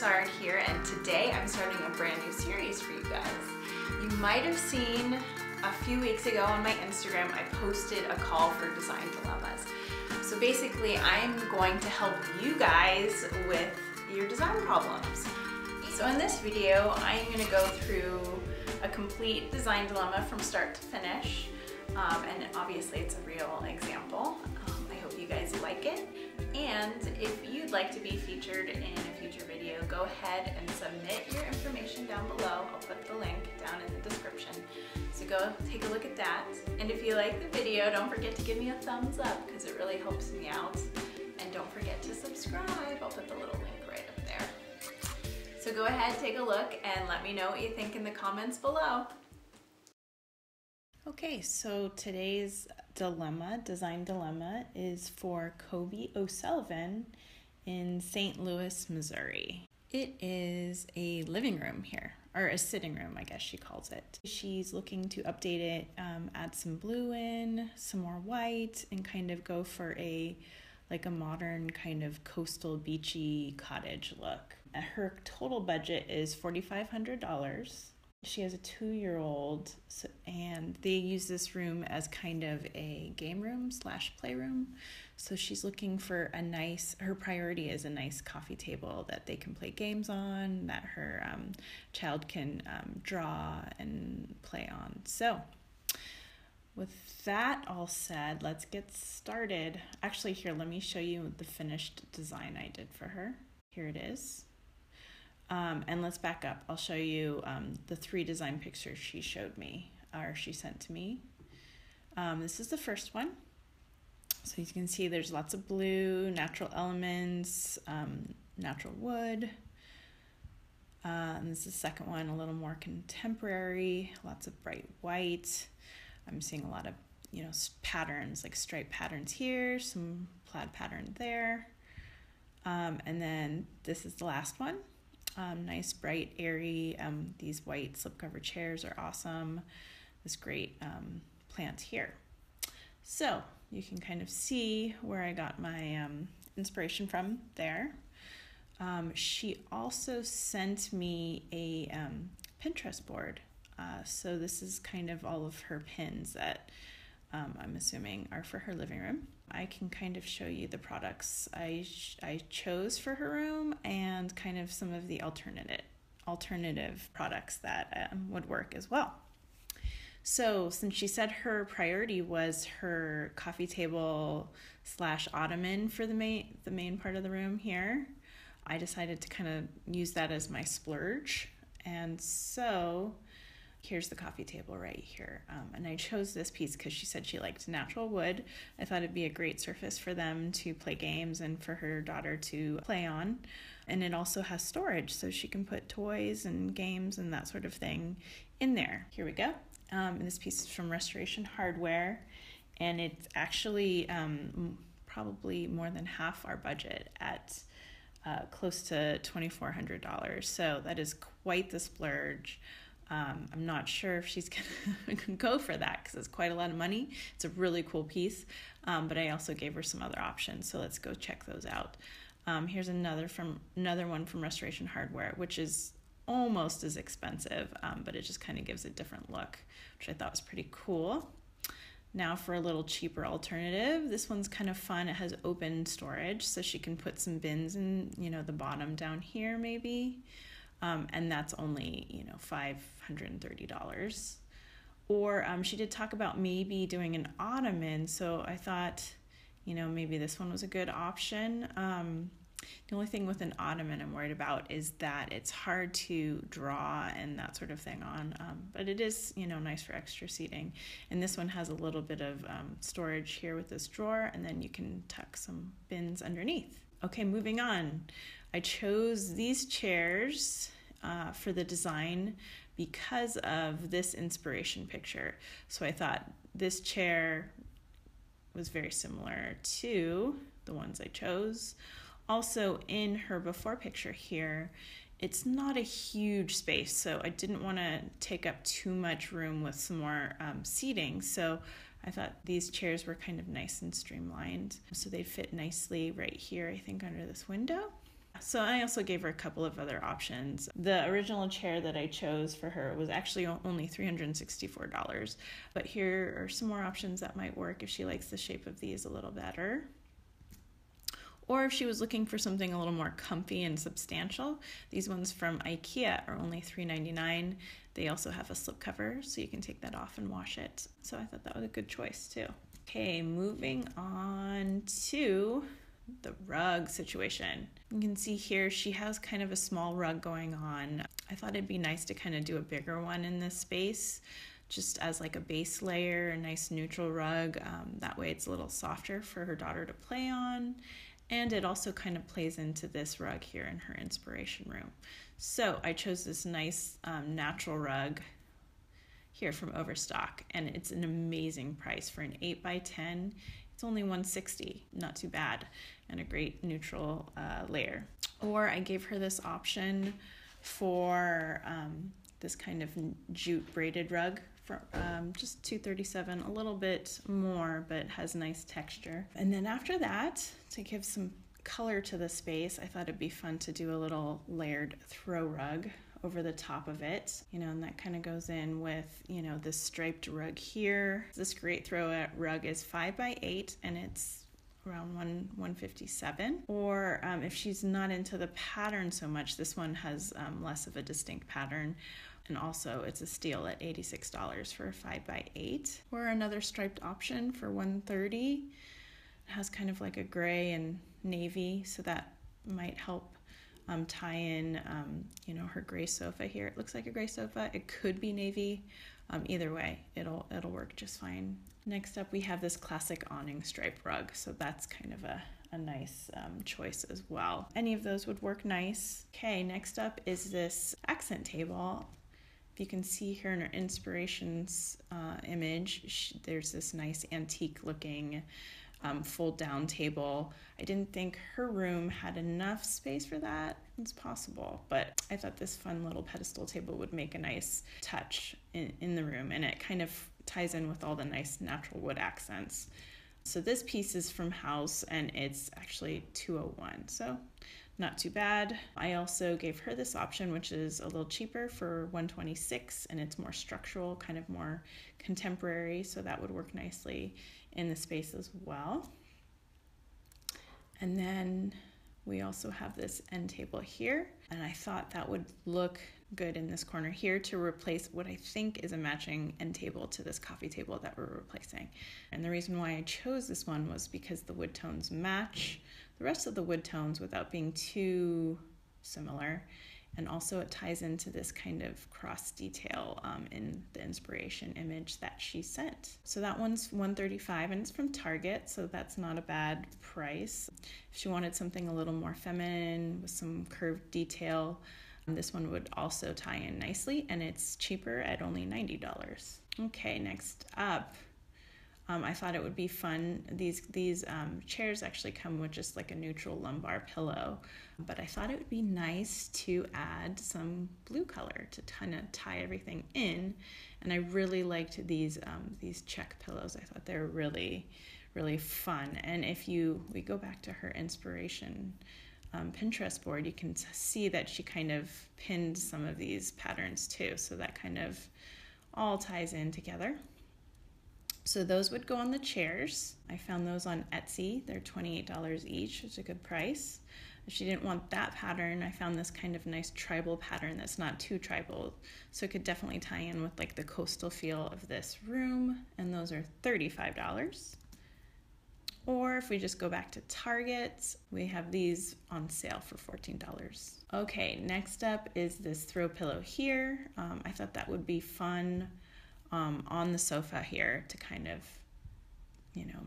Broussard here, and today I'm starting a brand new series for you guys. You might have seen a few weeks ago on my Instagram, I posted a call for design dilemmas. So basically, I'm going to help you guys with your design problems. So in this video, I'm going to go through a complete design dilemma from start to finish. And obviously it's a real example. I hope you guys like it. And if you'd like to be featured in a future video, go ahead and submit your information down below. I'll put the link down in the description. So go take a look at that. And if you like the video, don't forget to give me a thumbs up because it really helps me out. And don't forget to subscribe. I'll put the little link right up there. So go ahead, take a look, and let me know what you think in the comments below. Okay, so today's design dilemma, is for Coby O'Sullivan in St. Louis, Missouri. It is a living room here, or a sitting room, I guess she calls it. She's looking to update it, add some blue in, some more white, and kind of go for a modern kind of coastal beachy cottage look. Her total budget is $4,500. She has a 2-year-old, and they use this room as kind of a game room / playroom. So she's looking for her priority is a nice coffee table that they can play games on, that her child can draw and play on. So with that all said, let's get started. Actually, here, let me show you the finished design I did for her. Here it is. And let's back up. I'll show you the 3 design pictures she showed me, or she sent to me. This is the first one. So you can see there's lots of blue, natural elements, natural wood. And this is the second one, a little more contemporary, lots of bright white. I'm seeing a lot of, patterns, like stripe patterns here, some plaid pattern there. And then this is the last one. Nice, bright, airy, these white slipcover chairs are awesome. This great plant here. So you can kind of see where I got my inspiration from there. She also sent me a Pinterest board. So this is kind of all of her pins that I'm assuming are for her living room. I can kind of show you the products I chose for her room and kind of some of the alternative products that would work as well. So since she said her priority was her coffee table / ottoman for the main part of the room here, I decided to kind of use that as my splurge. And so here's the coffee table right here. And I chose this piece because she said she liked natural wood. I thought it'd be a great surface for them to play games and for her daughter to play on. And it also has storage, so she can put toys and games and that sort of thing in there. Here we go. And this piece is from Restoration Hardware, and it's actually probably more than half our budget at close to $2,400. So that is quite the splurge. I'm not sure if she's gonna go for that because it's quite a lot of money. It's a really cool piece, but I also gave her some other options, so let's go check those out. Here's another one from Restoration Hardware, which is almost as expensive, but it just kind of gives a different look, which I thought was pretty cool. Now for a little cheaper alternative, this one's kind of fun. It has open storage, so she can put some bins in, the bottom down here maybe. And that's only, $530. Or she did talk about maybe doing an ottoman, so I thought, maybe this one was a good option. The only thing with an ottoman I'm worried about is that it's hard to draw and that sort of thing on, but it is, nice for extra seating. And this one has a little bit of storage here with this drawer, and then you can tuck some bins underneath. Okay, moving on. I chose these chairs for the design because of this inspiration picture. So I thought this chair was very similar to the ones I chose. Also, in her before picture here, it's not a huge space, so I didn't want to take up too much room with some more seating. So I thought these chairs were kind of nice and streamlined. So they fit nicely right here, I think, under this window. so I also gave her a couple of other options. The original chair that I chose for her was actually only $364, but here are some more options that might work if she likes the shape of these a little better. Or if she was looking for something a little more comfy and substantial, these ones from IKEA are only $3.99. They also have a slipcover, so you can take that off and wash it. So I thought that was a good choice too. Okay, moving on to the rug situation. You can see here she has kind of a small rug going on. I thought it'd be nice to kind of do a bigger one in this space, just as like a base layer, a nice neutral rug. That way it's a little softer for her daughter to play on. And it also kind of plays into this rug here in her inspiration room. So I chose this nice natural rug here from Overstock, and it's an amazing price for an 8x10. It's only $160, not too bad, and a great neutral layer. Or I gave her this option for this kind of jute braided rug for just $237, a little bit more, but has nice texture. And then after that, to give some color to the space, I thought it'd be fun to do a little layered throw rug over the top of it, and that kind of goes in with, this striped rug here. This great throw rug is 5x8, and it's around $157. Or if she's not into the pattern so much, this one has less of a distinct pattern. And also it's a steal at $86 for a 5x8. Or another striped option for $130. It has kind of like a gray and navy, so that might help tie in, her gray sofa here. It looks like a gray sofa. It could be navy. Either way, it'll work just fine. Next up, we have this classic awning stripe rug, so that's kind of a nice choice as well. Any of those would work nice. Okay, next up is this accent table. If you can see here in our inspirations image, there's this nice antique looking fold down table. I didn't think her room had enough space for that. It's possible, but I thought this fun little pedestal table would make a nice touch in the room, and it kind of ties in with all the nice natural wood accents. So this piece is from House, and it's actually $201, so not too bad. I also gave her this option, which is a little cheaper, for $126, and it's more structural, kind of more contemporary, so that would work nicely in the space as well. And then we also have this end table here, and I thought that would look good in this corner here to replace what I think is a matching end table to this coffee table that we're replacing. And the reason why I chose this one was because the wood tones match the rest of the wood tones without being too similar, and also it ties into this kind of cross detail in the inspiration image that she sent. So that one's $135, and it's from Target, so that's not a bad price. If she wanted something a little more feminine with some curved detail, this one would also tie in nicely, and it's cheaper at only $90. Okay, next up, I thought it would be fun. These chairs actually come with just like a neutral lumbar pillow, but I thought it would be nice to add some blue color to kind of tie everything in. And I really liked these check pillows. I thought they were really, really fun. And if we go back to her inspiration Pinterest board, you can see that she kind of pinned some of these patterns too. So that kind of all ties in together. So those would go on the chairs. I found those on Etsy. They're $28 each, which is a good price. If she didn't want that pattern, I found this kind of nice tribal pattern that's not too tribal. So it could definitely tie in with like the coastal feel of this room. And those are $35. Or if we just go back to Target, we have these on sale for $14. Okay, next up is this throw pillow here. I thought that would be fun on the sofa here to kind of,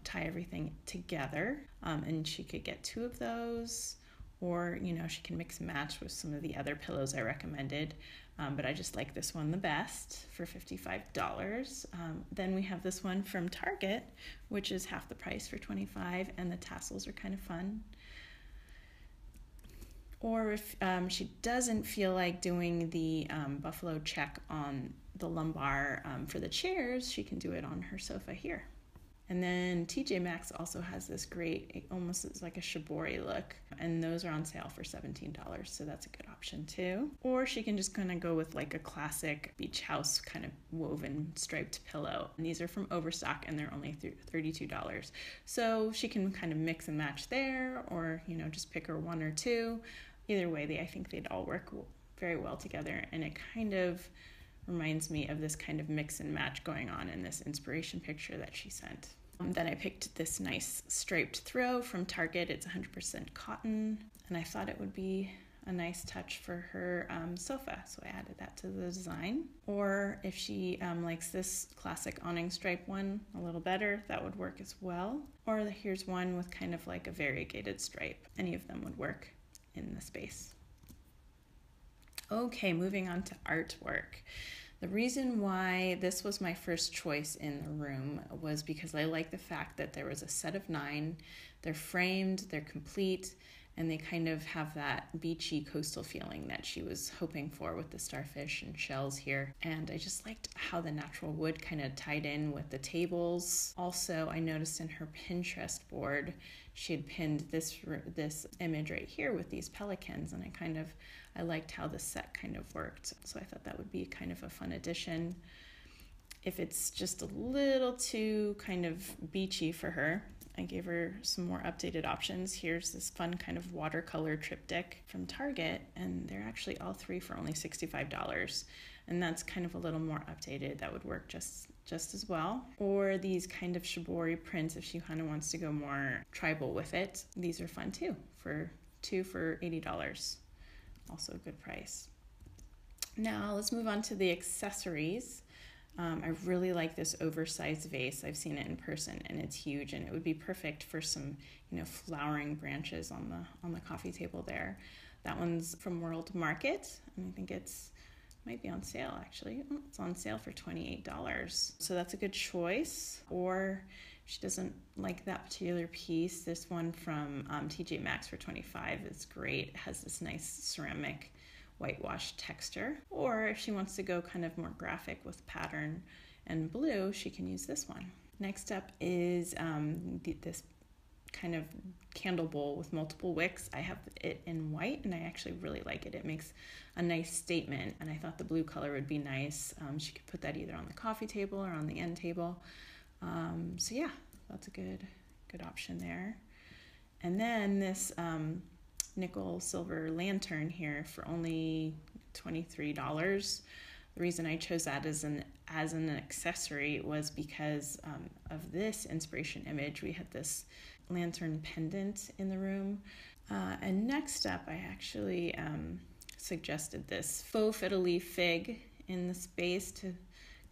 tie everything together. And she could get 2 of those, or, she can mix and match with some of the other pillows I recommended. But I just like this one the best for $55. Then we have this one from Target, which is half the price for $25, and the tassels are kind of fun. Or if she doesn't feel like doing the buffalo check on the lumbar for the chairs, she can do it on her sofa here. And then TJ Maxx also has this great, it almost is like a shibori look and those are on sale for $17, so that's a good option too. Or she can just kind of go with like a classic beach house kind of woven striped pillow. And these are from Overstock and they're only $32. So she can kind of mix and match there, or, you know, just pick her one or two. Either way, I think they'd all work very well together, and it kind of reminds me of this kind of mix and match going on in this inspiration picture that she sent. Then I picked this nice striped throw from Target. It's 100% cotton, and I thought it would be a nice touch for her sofa, so I added that to the design. Or if she likes this classic awning stripe one a little better, that would work as well. Or here's one with kind of like a variegated stripe. Any of them would work in the space. Okay, moving on to artwork. The reason why this was my first choice in the room was because I like the fact that there was a set of 9. They're framed, they're complete, and they kind of have that beachy coastal feeling that she was hoping for with the starfish and shells here. And I just liked how the natural wood kind of tied in with the tables. Also, I noticed in her Pinterest board, she had pinned this image right here with these pelicans, and I liked how the set kind of worked. So I thought that would be kind of a fun addition. If it's just a little too kind of beachy for her, I gave her some more updated options. Here's this fun kind of watercolor triptych from Target, and they're actually all 3 for only $65. And that's kind of a little more updated. That would work just as well. Or these kind of shibori prints if she kind of wants to go more tribal with it. These are fun too, for 2 for $80. Also a good price. Now let's move on to the accessories. I really like this oversized vase. I've seen it in person and it's huge, and it would be perfect for some, you know, flowering branches on the coffee table there. That one's from World Market, and I think might be on sale actually. Oh, it's on sale for $28. So that's a good choice. Or if she doesn't like that particular piece, this one from TJ Maxx for $25 is great. It has this nice ceramic whitewash texture. Or if she wants to go kind of more graphic with pattern and blue, she can use this one. Next up is this kind of candle bowl with multiple wicks. I have it in white, and I actually really like it. It makes a nice statement, and I thought the blue color would be nice. She could put that either on the coffee table or on the end table. So yeah, that's a good option there. And then this nickel silver lantern here for only $23. The reason I chose that as an accessory was because of this inspiration image. We had this lantern pendant in the room. And next up, I actually suggested this faux fiddly fig in the space to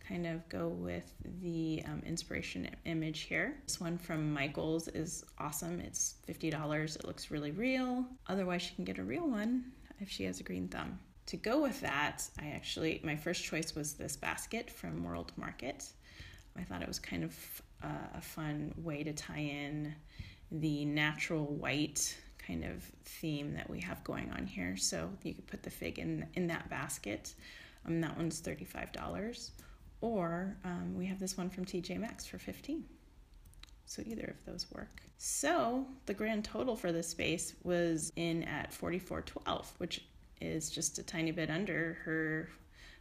kind of go with the inspiration image here. This one from Michael's is awesome. It's $50. It looks really real. Otherwise, she can get a real one if she has a green thumb. To go with that, my first choice was this basket from World Market. I thought it was kind of a fun way to tie in the natural white kind of theme that we have going on here. So you could put the fig in that basket. That one's $35. Or we have this one from TJ Maxx for $15. So either of those work. So the grand total for this space was in at $44.12, which is just a tiny bit under her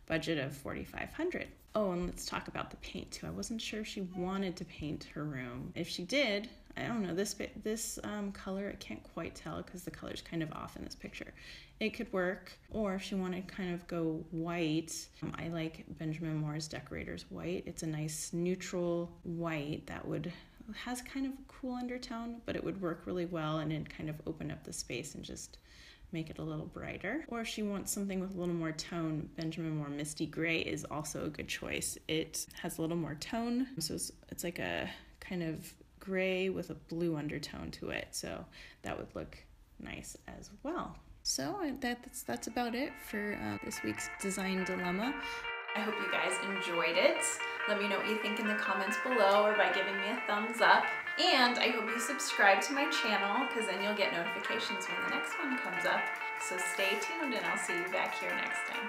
budget of $4,500. Oh, and let's talk about the paint too. I wasn't sure if she wanted to paint her room. If she did, I don't know, this color, I can't quite tell because the color's kind of off in this picture. It could work. Or if she wanted to kind of go white, I like Benjamin Moore's Decorators White. It's a nice neutral white that has kind of a cool undertone, but it would work really well and then kind of open up the space and just make it a little brighter. Or if she wants something with a little more tone, Benjamin Moore Misty Gray is also a good choice. It has a little more tone, so it's like a kind of gray with a blue undertone to it, so that would look nice as well. So that's about it for this week's Design Dilemma. I hope you guys enjoyed it. Let me know what you think in the comments below or by giving me a thumbs up. And I hope you subscribe to my channel because then you'll get notifications when the next one comes up. So stay tuned and I'll see you back here next time.